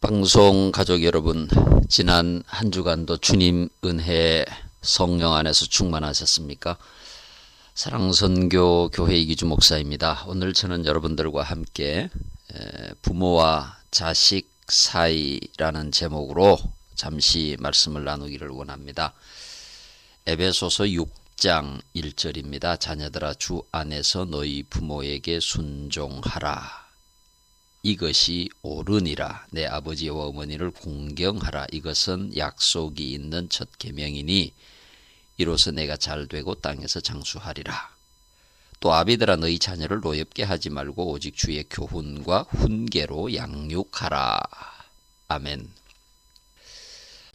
방송 가족 여러분, 지난 한 주간도 주님 은혜 성령 안에서 충만하셨습니까? 사랑선교 교회 이기주 목사입니다. 오늘 저는 여러분들과 함께 부모와 자식 사이라는 제목으로 잠시 말씀을 나누기를 원합니다. 에베소서 6장 1절입니다. 자녀들아, 주 안에서 너희 부모에게 순종하라. 이것이 옳으니라. 내 아버지와 어머니를 공경하라. 이것은 약속이 있는 첫 계명이니 이로써 내가 잘되고 땅에서 장수하리라. 또 아비들아, 너희 자녀를 노엽게 하지 말고 오직 주의 교훈과 훈계로 양육하라. 아멘.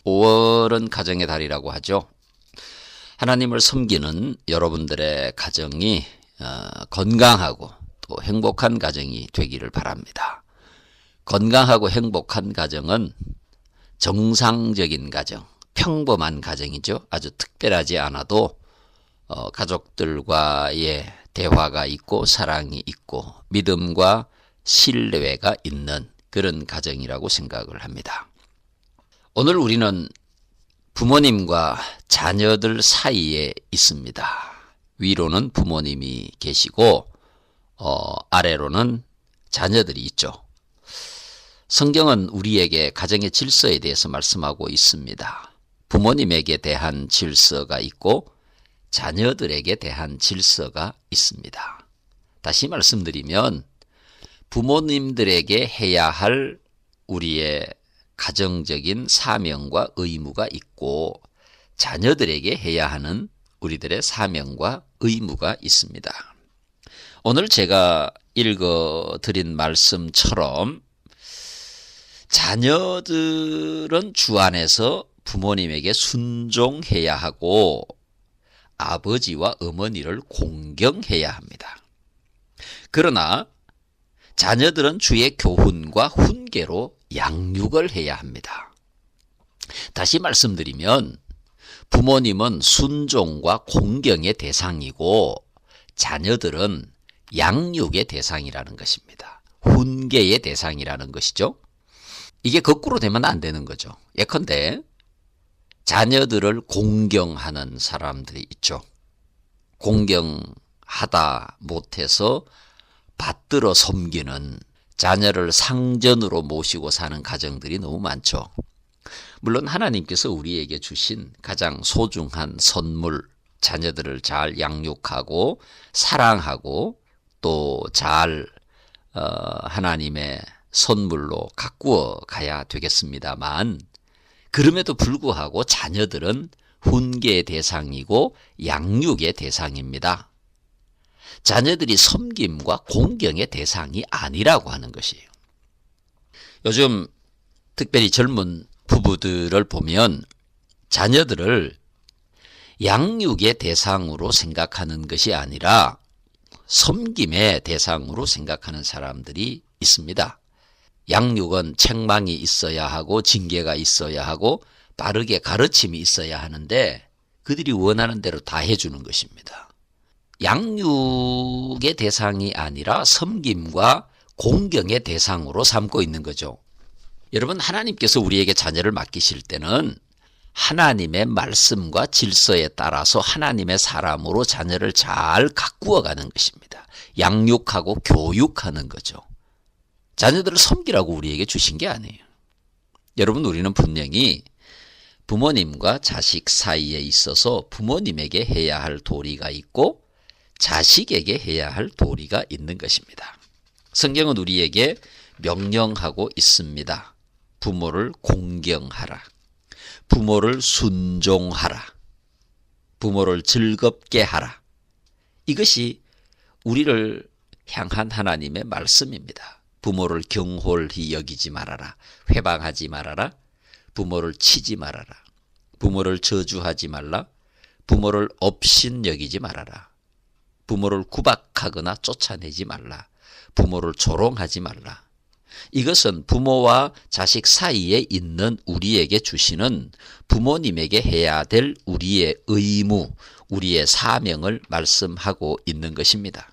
5월은 가정의 달이라고 하죠. 하나님을 섬기는 여러분들의 가정이 건강하고 또 행복한 가정이 되기를 바랍니다. 건강하고 행복한 가정은 정상적인 가정, 평범한 가정이죠. 아주 특별하지 않아도 가족들과의 대화가 있고 사랑이 있고 믿음과 신뢰가 있는 그런 가정이라고 생각을 합니다. 오늘 우리는 부모님과 자녀들 사이에 있습니다. 위로는 부모님이 계시고 아래로는 자녀들이 있죠. 성경은 우리에게 가정의 질서에 대해서 말씀하고 있습니다. 부모님에게 대한 질서가 있고 자녀들에게 대한 질서가 있습니다. 다시 말씀드리면 부모님들에게 해야 할 우리의 가정적인 사명과 의무가 있고 자녀들에게 해야 하는 우리들의 사명과 의무가 있습니다. 오늘 제가 읽어드린 말씀처럼 자녀들은 주 안에서 부모님에게 순종해야 하고 아버지와 어머니를 공경해야 합니다. 그러나 자녀들은 주의 교훈과 훈계로 양육을 해야 합니다. 다시 말씀드리면 부모님은 순종과 공경의 대상이고 자녀들은 양육의 대상이라는 것입니다. 훈계의 대상이라는 것이죠. 이게 거꾸로 되면 안 되는 거죠. 예컨대 자녀들을 공경하는 사람들이 있죠. 공경하다 못해서 받들어 섬기는, 자녀를 상전으로 모시고 사는 가정들이 너무 많죠. 물론 하나님께서 우리에게 주신 가장 소중한 선물, 자녀들을 잘 양육하고 사랑하고 또 잘 하나님의 선물로 가꾸어 가야 되겠습니다만, 그럼에도 불구하고 자녀들은 훈계의 대상이고 양육의 대상입니다. 자녀들이 섬김과 공경의 대상이 아니라고 하는 것이에요. 요즘 특별히 젊은 부부들을 보면 자녀들을 양육의 대상으로 생각하는 것이 아니라 섬김의 대상으로 생각하는 사람들이 있습니다. 양육은 책망이 있어야 하고 징계가 있어야 하고 바르게 가르침이 있어야 하는데 그들이 원하는 대로 다 해주는 것입니다. 양육의 대상이 아니라 섬김과 공경의 대상으로 삼고 있는 거죠. 여러분, 하나님께서 우리에게 자녀를 맡기실 때는 하나님의 말씀과 질서에 따라서 하나님의 사람으로 자녀를 잘 가꾸어가는 것입니다. 양육하고 교육하는 거죠. 자녀들을 섬기라고 우리에게 주신 게 아니에요. 여러분, 우리는 분명히 부모님과 자식 사이에 있어서 부모님에게 해야 할 도리가 있고 자식에게 해야 할 도리가 있는 것입니다. 성경은 우리에게 명령하고 있습니다. 부모를 공경하라. 부모를 순종하라. 부모를 즐겁게 하라. 이것이 우리를 향한 하나님의 말씀입니다. 부모를 경홀히 여기지 말아라. 회방하지 말아라. 부모를 치지 말아라. 부모를 저주하지 말라. 부모를 업신 여기지 말아라. 부모를 구박하거나 쫓아내지 말라. 부모를 조롱하지 말라. 이것은 부모와 자식 사이에 있는 우리에게 주시는 부모님에게 해야 될 우리의 의무, 우리의 사명을 말씀하고 있는 것입니다.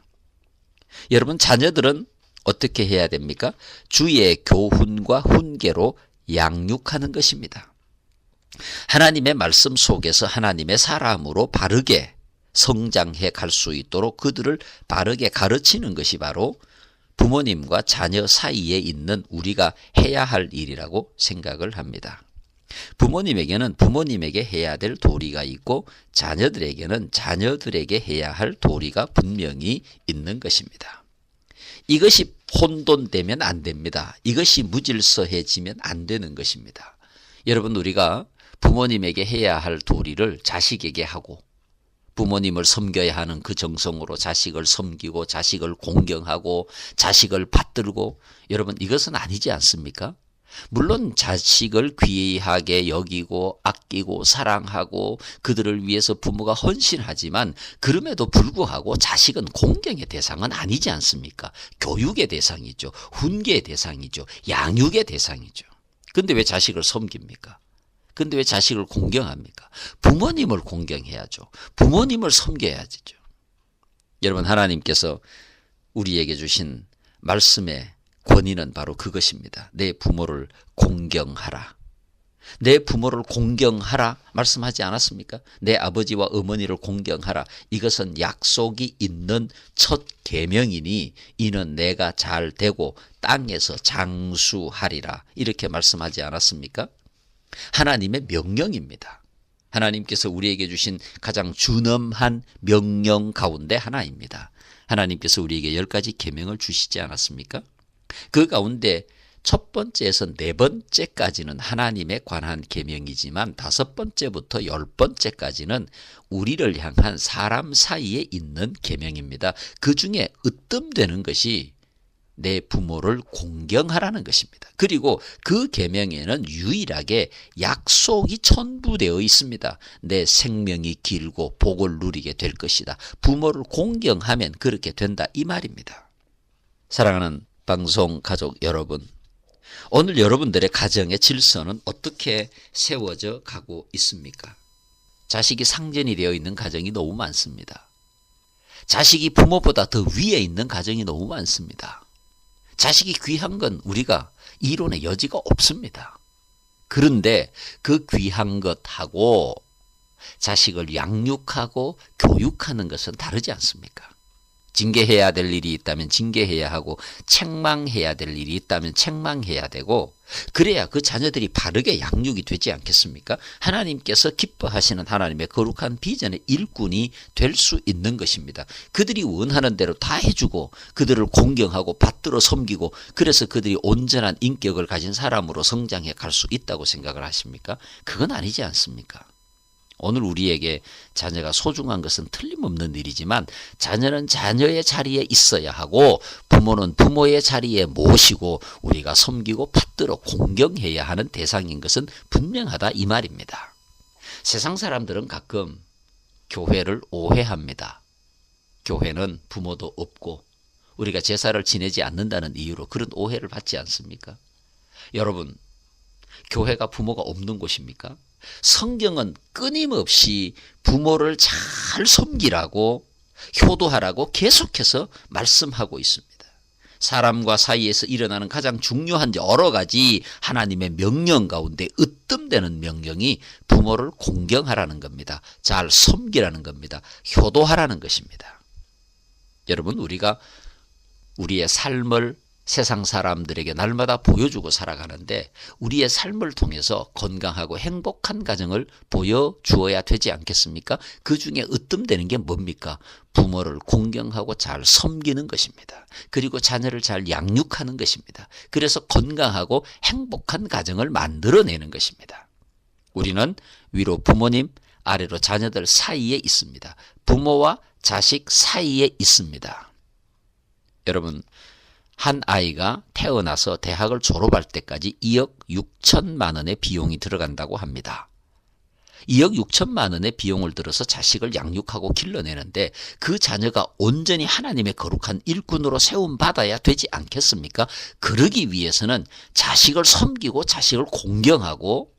여러분, 자녀들은 어떻게 해야 됩니까? 주의 교훈과 훈계로 양육하는 것입니다. 하나님의 말씀 속에서 하나님의 사람으로 바르게 성장해 갈 수 있도록 그들을 바르게 가르치는 것이 바로 부모님과 자녀 사이에 있는 우리가 해야 할 일이라고 생각을 합니다. 부모님에게는 부모님에게 해야 될 도리가 있고 자녀들에게는 자녀들에게 해야 할 도리가 분명히 있는 것입니다. 이것이 혼돈되면 안 됩니다. 이것이 무질서해지면 안 되는 것입니다. 여러분, 우리가 부모님에게 해야 할 도리를 자식에게 하고 부모님을 섬겨야 하는 그 정성으로 자식을 섬기고 자식을 공경하고 자식을 받들고, 여러분, 이것은 아니지 않습니까? 물론 자식을 귀하게 여기고 아끼고 사랑하고 그들을 위해서 부모가 헌신하지만 그럼에도 불구하고 자식은 공경의 대상은 아니지 않습니까? 교육의 대상이죠. 훈계의 대상이죠. 양육의 대상이죠. 근데 왜 자식을 섬깁니까? 근데 왜 자식을 공경합니까? 부모님을 공경해야죠. 부모님을 섬겨야죠. 여러분, 하나님께서 우리에게 주신 말씀의 권위는 바로 그것입니다. 내 부모를 공경하라. 내 부모를 공경하라 말씀하지 않았습니까? 내 아버지와 어머니를 공경하라. 이것은 약속이 있는 첫 계명이니 이는 내가 잘 되고 땅에서 장수하리라. 이렇게 말씀하지 않았습니까? 하나님의 명령입니다. 하나님께서 우리에게 주신 가장 준엄한 명령 가운데 하나입니다. 하나님께서 우리에게 10가지 계명을 주시지 않았습니까? 그 가운데 첫 번째에서 네 번째까지는 하나님에 관한 계명이지만 5번째부터 10번째까지는 우리를 향한 사람 사이에 있는 계명입니다. 그 중에 으뜸되는 것이 내 부모를 공경하라는 것입니다. 그리고 그 계명에는 유일하게 약속이 첨부되어 있습니다. 내 생명이 길고 복을 누리게 될 것이다. 부모를 공경하면 그렇게 된다, 이 말입니다. 사랑하는 방송 가족 여러분, 오늘 여러분들의 가정의 질서는 어떻게 세워져 가고 있습니까? 자식이 상전이 되어 있는 가정이 너무 많습니다. 자식이 부모보다 더 위에 있는 가정이 너무 많습니다. 자식이 귀한 건 우리가 이론의 여지가 없습니다. 그런데 그 귀한 것하고 자식을 양육하고 교육하는 것은 다르지 않습니까? 징계해야 될 일이 있다면 징계해야 하고 책망해야 될 일이 있다면 책망해야 되고, 그래야 그 자녀들이 바르게 양육이 되지 않겠습니까? 하나님께서 기뻐하시는 하나님의 거룩한 비전의 일꾼이 될 수 있는 것입니다. 그들이 원하는 대로 다 해주고 그들을 공경하고 받들어 섬기고, 그래서 그들이 온전한 인격을 가진 사람으로 성장해 갈 수 있다고 생각을 하십니까? 그건 아니지 않습니까? 오늘 우리에게 자녀가 소중한 것은 틀림없는 일이지만 자녀는 자녀의 자리에 있어야 하고 부모는 부모의 자리에 모시고 우리가 섬기고 받들어 공경해야 하는 대상인 것은 분명하다, 이 말입니다. 세상 사람들은 가끔 교회를 오해합니다. 교회는 부모도 없고 우리가 제사를 지내지 않는다는 이유로 그런 오해를 받지 않습니까? 여러분, 교회가 부모가 없는 곳입니까? 성경은 끊임없이 부모를 잘 섬기라고, 효도하라고 계속해서 말씀하고 있습니다. 사람과 사이에서 일어나는 가장 중요한 여러 가지 하나님의 명령 가운데 으뜸되는 명령이 부모를 공경하라는 겁니다. 잘 섬기라는 겁니다. 효도하라는 것입니다. 여러분, 우리가 우리의 삶을 세상 사람들에게 날마다 보여주고 살아가는데 우리의 삶을 통해서 건강하고 행복한 가정을 보여주어야 되지 않겠습니까? 그 중에 으뜸되는 게 뭡니까? 부모를 공경하고 잘 섬기는 것입니다. 그리고 자녀를 잘 양육하는 것입니다. 그래서 건강하고 행복한 가정을 만들어내는 것입니다. 우리는 위로 부모님, 아래로 자녀들 사이에 있습니다. 부모와 자식 사이에 있습니다. 여러분, 한 아이가 태어나서 대학을 졸업할 때까지 2억 6천만 원의 비용이 들어간다고 합니다. 2억 6천만 원의 비용을 들어서 자식을 양육하고 길러내는데 그 자녀가 온전히 하나님의 거룩한 일꾼으로 세움받아야 되지 않겠습니까? 그러기 위해서는 자식을 섬기고 자식을 공경하고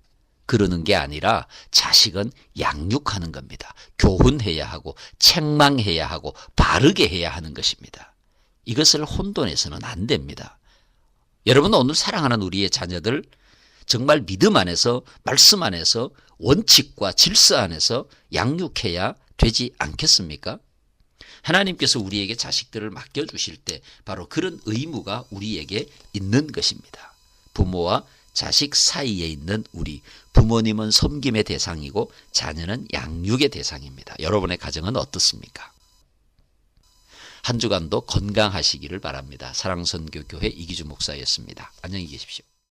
그러는 게 아니라 자식은 양육하는 겁니다. 교훈해야 하고 책망해야 하고 바르게 해야 하는 것입니다. 이것을 혼돈해서는 안 됩니다. 여러분 오늘 사랑하는 우리의 자녀들 정말 믿음 안에서 말씀 안에서 원칙과 질서 안에서 양육해야 되지 않겠습니까? 하나님께서 우리에게 자식들을 맡겨주실 때 바로 그런 의무가 우리에게 있는 것입니다. 부모와 자식 사이에 있는 우리, 부모님은 섬김의 대상이고 자녀는 양육의 대상입니다. 여러분의 가정은 어떻습니까? 한 주간도 건강하시기를 바랍니다. 사랑선교교회 이기주 목사였습니다. 안녕히 계십시오.